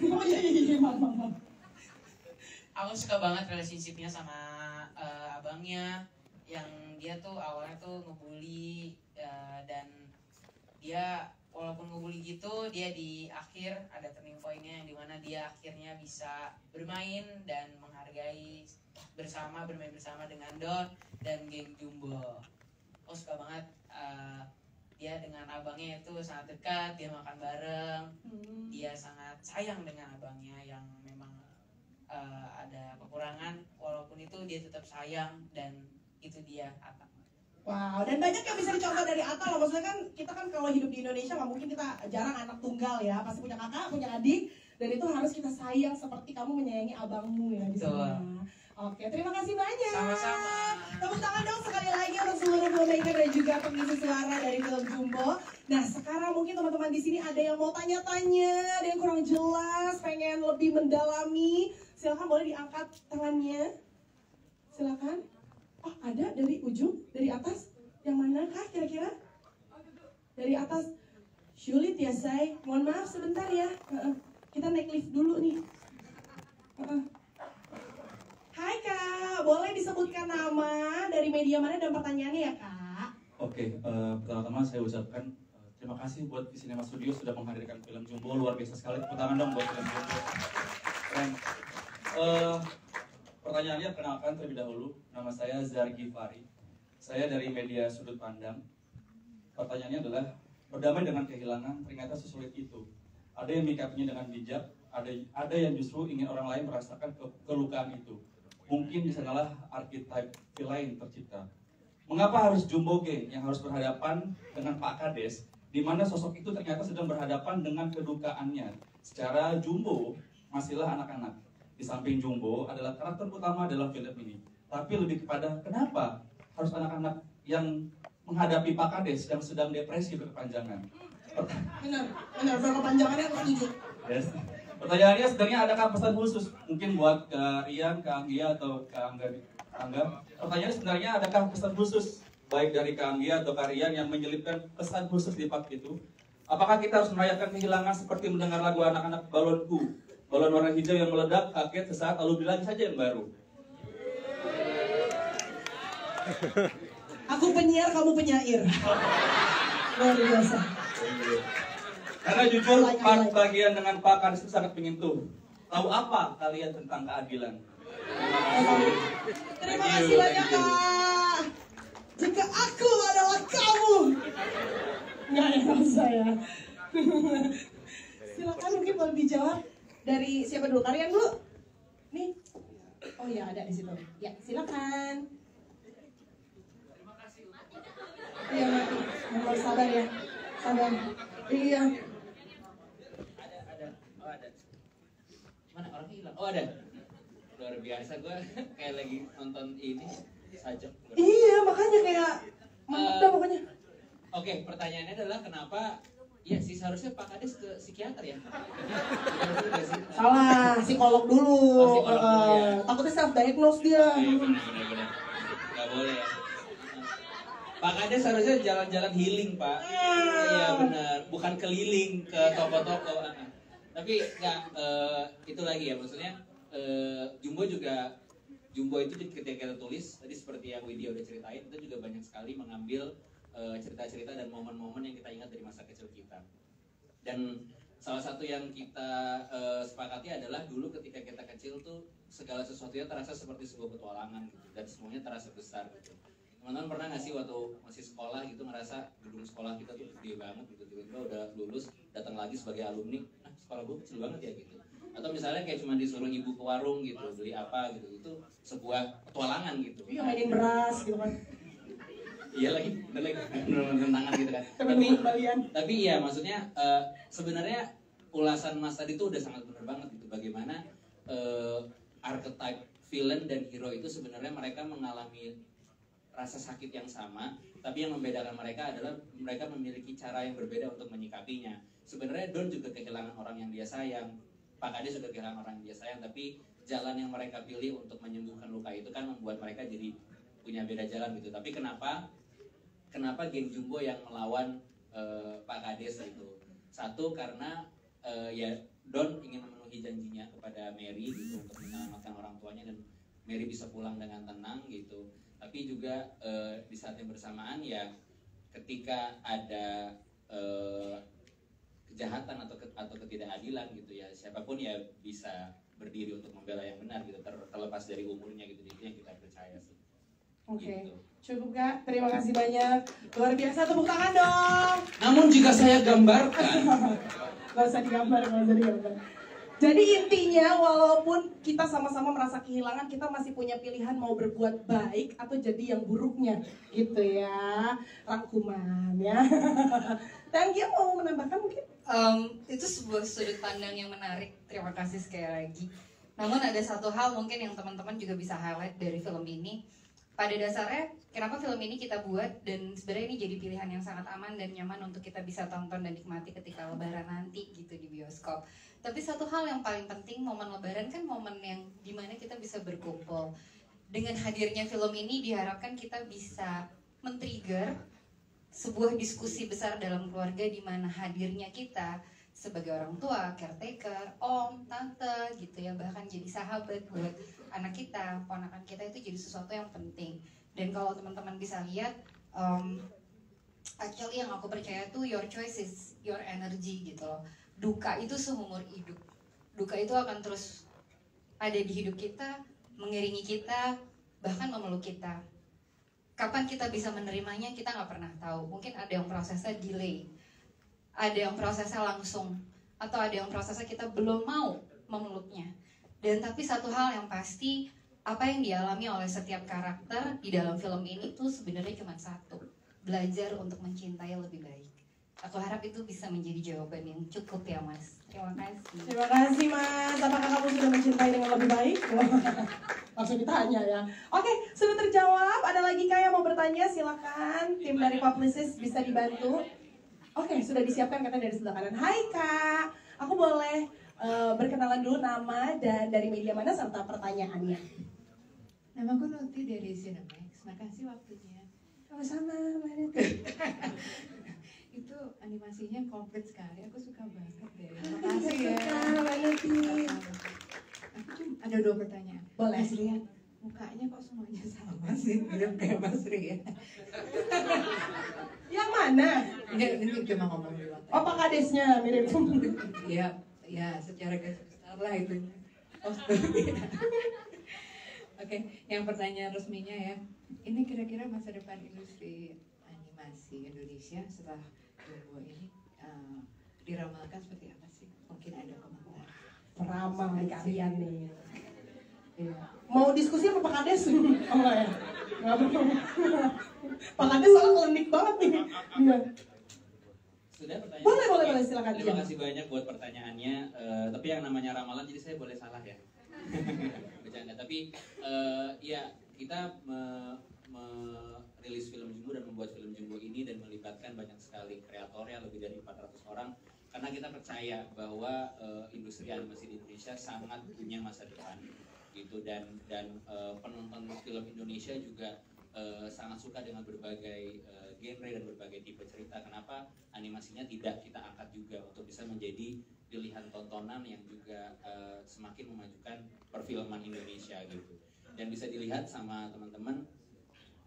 Oh iya, maaf. Aku suka banget relationship-nya sama abangnya, yang dia tuh awalnya tuh ngebully, dan dia walaupun ngebully gitu, dia di akhir ada turning point-nya yang dimana dia akhirnya bisa bermain dan menghargai bermain bersama dengan Don dan geng Jumbo. Aku suka banget dia dengan abangnya itu sangat dekat, dia makan bareng, dia sangat sayang dengan abangnya yang memang ada kekurangan, walaupun itu dia tetap sayang, dan itu dia Ata. Wow, dan banyak yang bisa dicontoh dari Ata loh. Maksudnya kan kita kan kalau hidup di Indonesia nggak mungkin kita jarang anak tunggal ya, pasti punya kakak, punya adik, dan itu harus kita sayang seperti kamu menyayangi abangmu ya di sana. Oke, terima kasih banyak. Sama-sama. Tepuk tangan dong sekali lagi untuk seluruh filmmaker dan juga pengisi suara dari film Jumbo. Nah, sekarang mungkin teman-teman di sini ada yang mau tanya-tanya, ada yang kurang jelas, pengen lebih mendalami. Silakan, boleh diangkat tangannya. Silakan. Oh, ada dari ujung, dari atas. Yang mana kah kira-kira? Dari atas. Sulit ya, say. Mohon maaf sebentar ya. Kita naik lift dulu nih. Hai Kak, boleh disebutkan nama, dari media mana dan pertanyaannya ya Kak? Oke, pertama-tama saya ucapkan terima kasih buat Cinema Studio sudah menghadirkan film Jumbo, luar biasa sekali. Tepuk tangan dong buat film Jumbo. Keren. Pertanyaannya, perkenalkan terlebih dahulu, nama saya Zargi Fari. Saya dari media Sudut Pandang. Pertanyaannya adalah, berdamai dengan kehilangan ternyata sesulit itu. Ada yang menyikapinya dengan bijak, ada yang justru ingin orang lain merasakan kelukaan itu. Mungkin di sanalah archetype lain tercipta. Mengapa harus Jumbo Gang yang harus berhadapan dengan Pak Kades, di mana sosok itu ternyata sedang berhadapan dengan kedukaannya. Secara Jumbo masihlah anak-anak. Di samping Jumbo adalah karakter utama dalam film ini. Tapi lebih kepada kenapa harus anak-anak yang menghadapi Pak Kades yang sedang depresi berkepanjangan. Benar, berkepanjangannya aku setuju. Yes. Pertanyaannya sebenarnya adakah pesan khusus mungkin buat Kak Rian, Kak Anggia atau Kak Angga? Pertanyaannya sebenarnya adakah pesan khusus baik dari Kak Anggia atau Kak Rian yang menyelipkan pesan khusus di part itu? Apakah kita harus merayakan kehilangan seperti mendengar lagu anak-anak balonku, balon warna hijau yang meledak kaget sesaat lalu bilang saja yang baru? Aku penyiar, kamu penyair. Luar biasa. Karena jujur, part bagian dengan Pak Kades itu sangat menyentuh. Tahu apa kalian tentang keadilan? Terima kasih banyak Kak. Jika aku adalah kamu. Nggak enak saya. Silakan mungkin boleh dijawab dari siapa dulu? Kalian dulu. Nih. Oh ya, ada di situ. Ya, silakan. Terima kasih. Iya, mati. Mohon sabar ya. Sabar. Iya. Ada. Mana orangnya hilang? Oh ada. Luar biasa, gue kayak lagi nonton ini sajak. Iya, makanya kayak mantap pokoknya. Oke, pertanyaannya adalah kenapa? Ya sih, seharusnya Pak Kades ke psikiater ya. Salah, psikolog dulu. Psikolog dulu ya. Takutnya self diagnose dia. Iya, benar. Gak boleh ya. Pak Kades harusnya jalan-jalan healing, Pak. Iya benar, bukan keliling ke toko-toko. Tapi nggak, itu lagi ya, maksudnya Jumbo itu ketika kita tulis tadi seperti yang Widya udah ceritain, itu juga banyak sekali mengambil cerita-cerita dan momen-momen yang kita ingat dari masa kecil kita. Dan salah satu yang kita sepakati adalah dulu ketika kita kecil tuh segala sesuatunya terasa seperti sebuah petualangan gitu, dan semuanya terasa besar gitu. Teman-teman pernah nggak sih waktu masih sekolah gitu ngerasa gedung sekolah kita tuh gede banget gitu, tiba-tiba udah lulus datang lagi sebagai alumni, sekolah gue kecil banget ya gitu. Atau misalnya kayak cuma disuruh ibu ke warung gitu, beli apa gitu, itu sebuah petualangan gitu. Iya, mainin beras gitu kan. Iya lagi, bener lagi, tangan gitu kan. Tapi iya maksudnya sebenarnya ulasan Mas tadi itu udah sangat benar banget gitu. Bagaimana archetype villain dan hero itu sebenarnya mereka mengalami rasa sakit yang sama, tapi yang membedakan mereka adalah mereka memiliki cara yang berbeda untuk menyikapinya. Sebenarnya Don juga kehilangan orang yang dia sayang, Pak Kades juga kehilangan orang yang dia sayang, tapi jalan yang mereka pilih untuk menyembuhkan luka itu kan membuat mereka jadi punya beda jalan gitu. Tapi kenapa geng Jumbo yang melawan Pak Kades gitu? Satu karena ya Don ingin memenuhi janjinya kepada Mary gitu untuk menyelamatkan orang tuanya dan Mary bisa pulang dengan tenang gitu. Tapi juga di saat yang bersamaan ya ketika ada kejahatan atau ketidakadilan gitu ya, siapapun ya bisa berdiri untuk membela yang benar gitu, terlepas dari umurnya gitu. Itu yang kita percaya sih. Oke, Gitu. cukup Kak. Terima kasih banyak. Luar biasa, tepuk tangan dong. Namun jika saya gambarkan, Gak usah digambar. Jadi intinya walaupun kita sama-sama merasa kehilangan, kita masih punya pilihan mau berbuat baik atau jadi yang buruknya, gitu ya. Rangkuman ya. Thank you, mau menambahkan mungkin? Itu sebuah sudut pandang yang menarik. Terima kasih sekali lagi. Namun ada satu hal mungkin yang teman-teman juga bisa highlight dari film ini. Pada dasarnya, kenapa film ini kita buat dan sebenarnya ini jadi pilihan yang sangat aman dan nyaman untuk kita bisa tonton dan nikmati ketika lebaran nanti gitu di bioskop. Tapi satu hal yang paling penting, momen lebaran kan momen yang dimana kita bisa berkumpul. Dengan hadirnya film ini diharapkan kita bisa men-trigger sebuah diskusi besar dalam keluarga di mana hadirnya kita sebagai orang tua, caretaker, om, tante gitu ya, bahkan jadi sahabat buat anak kita, ponakan kita itu jadi sesuatu yang penting. Dan kalau teman-teman bisa lihat, actually yang aku percaya tuh your choice is your energy gitu loh. Duka itu seumur hidup. Duka itu akan terus ada di hidup kita, mengiringi kita, bahkan memeluk kita. Kapan kita bisa menerimanya kita nggak pernah tahu. Mungkin ada yang prosesnya delay, ada yang prosesnya langsung, atau ada yang prosesnya kita belum mau memeluknya. Dan tapi satu hal yang pasti, apa yang dialami oleh setiap karakter di dalam film ini tuh sebenarnya cuma satu, belajar untuk mencintai lebih baik. Aku harap itu bisa menjadi jawaban yang cukup ya Mas. Terima kasih. Terima kasih Mas. Apakah kamu sudah mencintai dengan lebih baik? Langsung ditanya ya. Oke, sudah terjawab. Ada lagi Kak yang mau bertanya? Silakan. Tim dari Publicist bisa dibantu. Oke, sudah disiapkan katanya dari sebelah kanan. Hai Kak, aku boleh berkenalan dulu nama dan dari media mana serta pertanyaannya. Namaku Nuti dari Cinemax. Makasih waktunya. Sama-sama, Itu animasinya komplit sekali. Aku suka banget deh. Makasih ya. Mbak Nuti. Aku cuma ada 2 pertanyaan. Boleh. Mas Rian, mukanya kok semuanya sama sih? Mirip kayak Mas Rian. Yang mana? Enggak, ini cuma ngomong doang. Oh, Pak Kadesnya mirip. Ya, secara garis besar lah itu. Oh, Oke, yang pertanyaan resminya ya. Ini kira-kira masa depan industri animasi Indonesia setelah Jumbo ini diramalkan seperti apa sih? Mungkin ada komentar. Peramal kalian nih. Iya. Mau diskusi sama Pak Kades? Oh enggak ya? Enggak mau. Pak Kades soalnya klinik banget nih. Iya. Sudah pertanyaan? Boleh, silakan. Terima kasih banyak buat pertanyaannya. Tapi yang namanya ramalan jadi saya boleh salah ya. Bercanda. Tapi ya kita merilis film Jumbo dan membuat film Jumbo ini dan melibatkan banyak sekali kreatornya, lebih dari 400 orang. Karena kita percaya bahwa industri animasi di Indonesia sangat punya masa depan gitu, dan penonton film Indonesia juga sangat suka dengan berbagai genre dan berbagai tipe cerita. Kenapa animasinya tidak kita angkat juga untuk bisa menjadi pilihan tontonan yang juga semakin memajukan perfilman Indonesia gitu. Dan bisa dilihat sama teman-teman,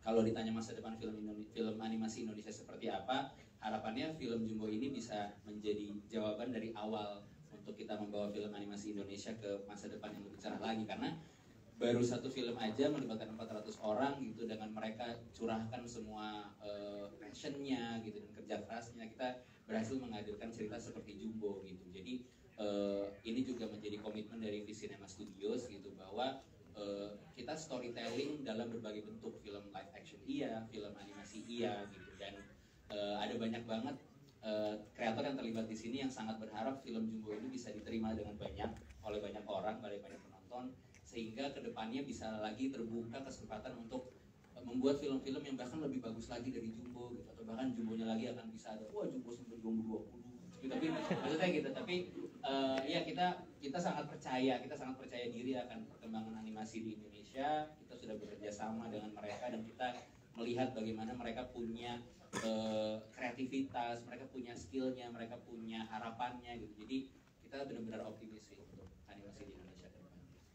kalau ditanya masa depan film animasi Indonesia seperti apa, harapannya film Jumbo ini bisa menjadi jawaban dari awal untuk kita membawa film animasi Indonesia ke masa depan yang lebih cerah lagi. Karena baru satu film aja melibatkan 400 orang gitu, dengan mereka curahkan semua passionnya gitu dan kerja kerasnya, kita berhasil menghadirkan cerita seperti Jumbo gitu. Jadi ini juga menjadi komitmen dari V-Cinema Studios gitu, bahwa kita storytelling dalam berbagai bentuk, film live action iya, film animasi iya gitu, dan ada banyak banget kreator yang terlibat di sini yang sangat berharap film Jumbo ini bisa diterima dengan banyak oleh banyak orang, oleh banyak penonton, sehingga kedepannya bisa lagi terbuka kesempatan untuk membuat film-film yang bahkan lebih bagus lagi dari Jumbo gitu, atau bahkan Jumbonya lagi akan bisa ada Jumbo sampai 2020 gitu. Tapi maksudnya gitu, tapi ya kita sangat percaya diri akan perkembangan animasi di Indonesia. Kita sudah bekerja sama dengan mereka dan kita melihat bagaimana mereka punya kreativitas, mereka punya skillnya, mereka punya harapannya gitu. Jadi kita benar-benar optimis sih untuk animasi di Indonesia.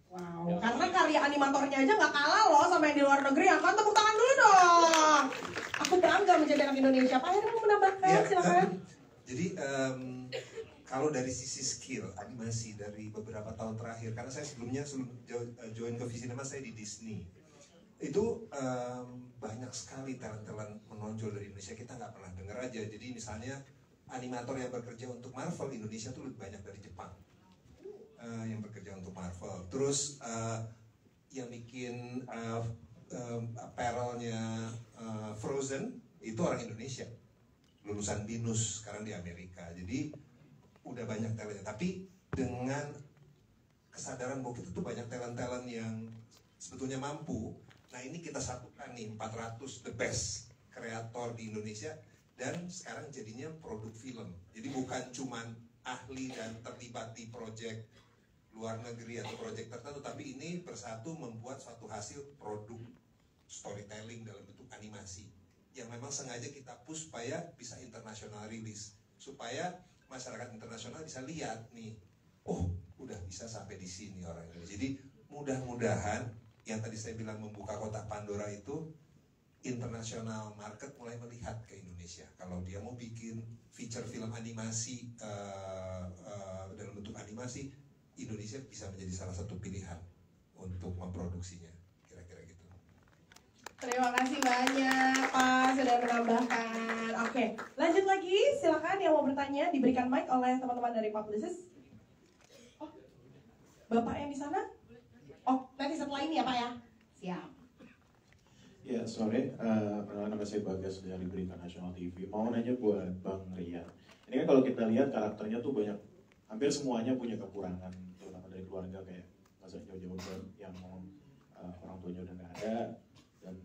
Wow, karena karya animatornya aja nggak kalah loh sama yang di luar negeri. Angkat tepuk tangan dulu dong. Aku bangga menjadi anak Indonesia. Pak Heri mau menambahkan, ya, silakan. Jadi kalau dari sisi skill animasi dari beberapa tahun terakhir, karena saya sebelum join ke V-Cinema saya di Disney, itu banyak sekali talent-talent menonjol dari Indonesia, kita nggak pernah dengar aja. Jadi misalnya animator yang bekerja untuk Marvel Indonesia tuh lebih banyak dari Jepang. Yang bekerja untuk Marvel, terus yang bikin apparelnya Frozen itu orang Indonesia, lulusan BINUS, sekarang di Amerika. Jadi udah banyak talentnya, tapi dengan kesadaran bahwa kita tuh banyak talent-talent yang sebetulnya mampu. Nah ini kita satukan nih 400 the best kreator di Indonesia, dan sekarang jadinya produk film. Jadi bukan cuman ahli dan terlibat di proyek luar negeri atau proyek tertentu, tapi ini bersatu membuat suatu hasil produk storytelling dalam bentuk animasi yang memang sengaja kita push supaya bisa international release, supaya masyarakat internasional bisa lihat nih, oh udah bisa sampai di sini orang Indonesia. Jadi mudah-mudahan yang tadi saya bilang membuka kotak Pandora itu, international market mulai melihat ke Indonesia. Kalau dia mau bikin feature film animasi dalam bentuk animasi, Indonesia bisa menjadi salah satu pilihan untuk memproduksinya, kira-kira gitu. Terima kasih banyak Pak sudah menambahkan. Oke, lanjut lagi, silakan yang mau bertanya diberikan mic oleh teman-teman dari Publicis. Oh, Bapak yang di sana? Oh, nanti setelah ini ya Pak ya. Siap. Ya, sore. Nama saya Bagas dari Berita Nasional TV. Mau nanya buat Bang Rian. Ini kan kalau kita lihat karakternya tuh banyak, hampir semuanya punya kekurangan, terutama dari keluarga, kayak masa jauh-jauh yang orang tuanya udah nggak ada, dan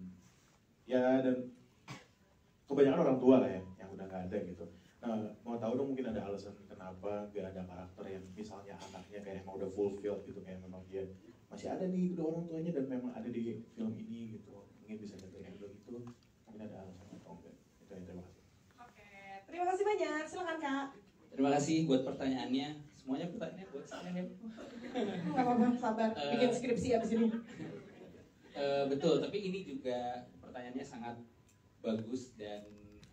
kebanyakan orang tua lah ya yang udah nggak ada gitu. Nah, mau tahu dong mungkin ada alasan kenapa nggak ada karakter yang misalnya anaknya kayak emang udah fulfilled gitu, kayak memang dia masih ada nih kedua orang tuanya dan memang ada di film ini gitu, mungkin bisa jadi handle gitu, mungkin ada alasan atau enggak. Itu yang terima kasih. Oke, terima kasih banyak, silakan Kak. Terima kasih buat pertanyaannya. Semuanya pertanyaan buat saya ya. Nggak apa-apa, sabar, bikin skripsi abis ini. Betul, tapi ini juga pertanyaannya sangat bagus dan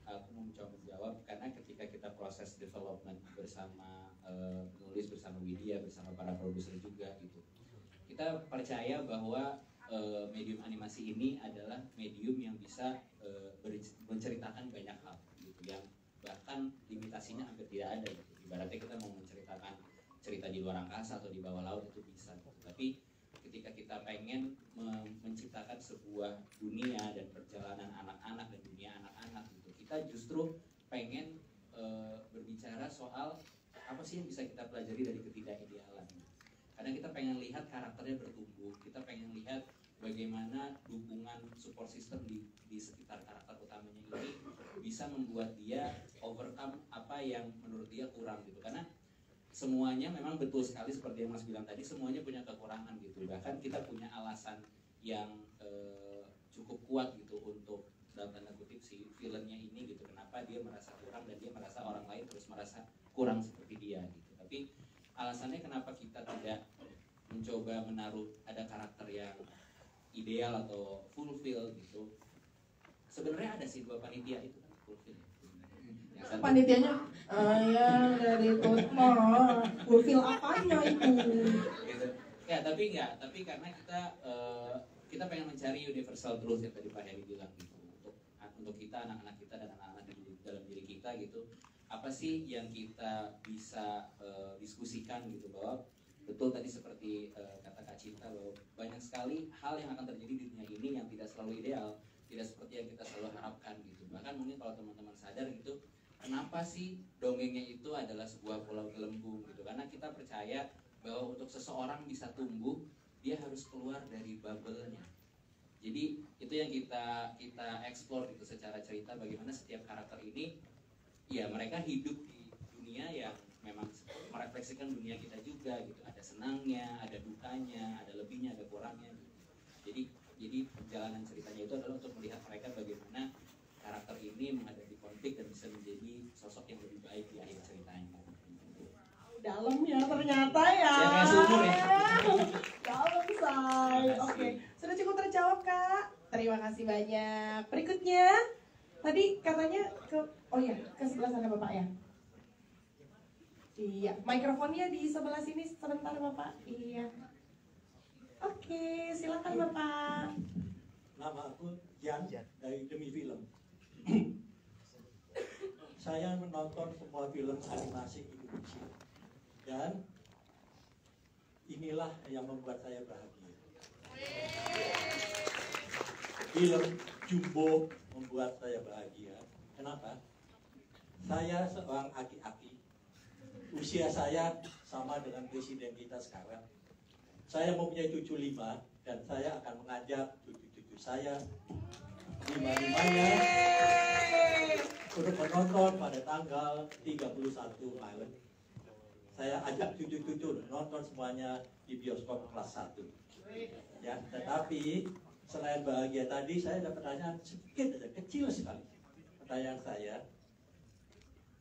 aku mau mencoba menjawab, karena ketika kita proses development bersama penulis, bersama Widya, bersama para produser juga gitu, kita percaya bahwa medium animasi ini adalah medium yang bisa menceritakan banyak hal gitu, yang bahkan limitasinya hampir tidak ada gitu. Ibaratnya kita mau menceritakan cerita di luar angkasa atau di bawah laut itu bisa gitu. Tapi ketika kita pengen menciptakan sebuah dunia dan perjalanan anak-anak dan dunia anak-anak gitu, kita justru pengen berbicara soal apa sih yang bisa kita pelajari dari ketidakidealan gitu. Karena kita pengen lihat karakternya bertumbuh, kita pengen lihat bagaimana dukungan support system di sekitar karakter utamanya ini bisa membuat dia overcome apa yang menurut dia kurang gitu. Karena semuanya memang betul sekali seperti yang Mas bilang tadi, semuanya punya kekurangan gitu. Bahkan kita punya alasan yang cukup kuat gitu untuk dalam tanda kutip si villainnya ini gitu, kenapa dia merasa kurang dan dia merasa orang lain terus merasa kurang seperti dia gitu. Tapi alasannya kenapa kita tidak mencoba menaruh ada karakter yang ideal atau fulfill gitu, sebenarnya ada sih dua panitia itu kan fulfill. Panitianya ayah dari Tutmo, fulfill apanya itu? Gitu. Ya, tapi karena kita pengen mencari universal truth yang tadi Pak Heri bilang gitu. Untuk kita, anak-anak kita dan anak-anak di dalam diri kita gitu. Apa sih yang kita bisa diskusikan gitu, bahwa betul tadi seperti kata Kak Cinta, bahwa banyak sekali hal yang akan terjadi di dunia ini yang tidak selalu ideal, tidak seperti yang kita selalu harapkan gitu. Bahkan mungkin kalau teman-teman sadar gitu, kenapa sih dongengnya itu adalah sebuah pulau gelembung gitu? Karena kita percaya bahwa untuk seseorang bisa tumbuh, dia harus keluar dari bubble-nya. Jadi itu yang kita explore gitu secara cerita, bagaimana setiap karakter ini, ya mereka hidup di dunia yang memang merefleksikan dunia kita juga gitu. Ada senangnya, ada dukanya, ada lebihnya, ada kurangnya gitu. Jadi perjalanan ceritanya itu adalah untuk melihat mereka bagaimana karakter ini menghadapi konflik dan bisa menjadi sosok yang lebih baik di akhir ceritanya. Dalam ya ternyata ya. Kayak sumur ya. Dalam say. Oke, sudah cukup terjawab Kak. Terima kasih banyak. Berikutnya, tadi katanya ke sebelah sana Bapak ya. Iya, mikrofonnya di sebelah sini sebentar Bapak. Iya. Oke, silakan Bapak. Nama aku Jan dari Demi Film. Saya menonton semua film animasi Indonesia dan inilah yang membuat saya bahagia. Film Jumbo membuat saya bahagia. Kenapa? Saya seorang aki-aki. Usia saya sama dengan presiden kita sekarang. Saya mempunyai cucu 5 dan saya akan mengajak cucu-cucu saya 5-5-nya untuk menonton pada tanggal 31 Maret. Saya ajak cucu-cucu nonton semuanya di bioskop kelas 1. Ya, tetapi selain bahagia tadi, saya ada pertanyaan sedikit aja, kecil sekali. Pertanyaan saya,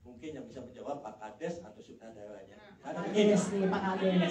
mungkin yang bisa menjawab Pak Kades atau sutradaranya. Karena begini, Pak Kades.